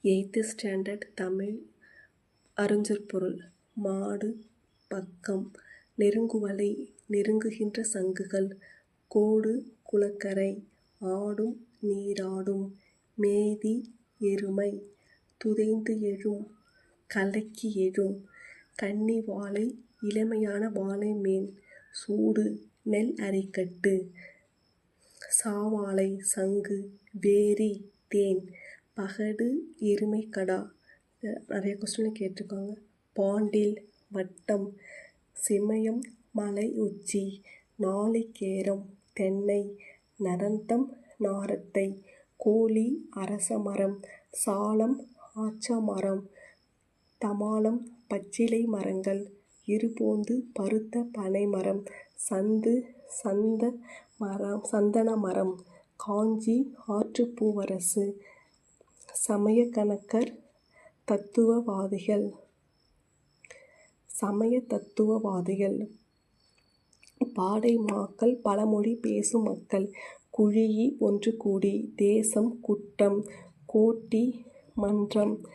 8th standard Tamil. அருஞ்சொற்பொருள். மாடு பக்கம். நெருங்குவலை நெருங்குகின்ற சங்குகள். கோடு குளக்கரை ஆடும் நீராடும். மேதி எருமை துதைந்து எழும் கலக்கி எழும். கன்னி வாழை இளமையான வாழைமேல். சூடு நெல் அரைக்கட்டு. சாவாழை சங்கு. வேரி தேன். பகடு எருமைக்கடா. நிறைய கொஸ்டின் கேட்டிருக்காங்க. பாண்டில் வட்டம். சிமயம் மலை உச்சி. நாளிகேரம் தென்னை. நரந்தம் நாரத்தை. கோழி அரசமரம். சாலம் ஆச்சாமரம். தமாலம் பச்சிலை மரங்கள். இருபோந்து பருத்த பனைமரம். சந்து சந்தன மரம். காஞ்சி ஆற்றுப்பூவரசு. சமயக்கணக்கர் தத்துவவாதிகள். பாடை மாக்கள் பழமொழி பேசும் மக்கள். குழியி ஒன்று கூடி. தேசம் குற்றம். கோட்டி மன்றம்.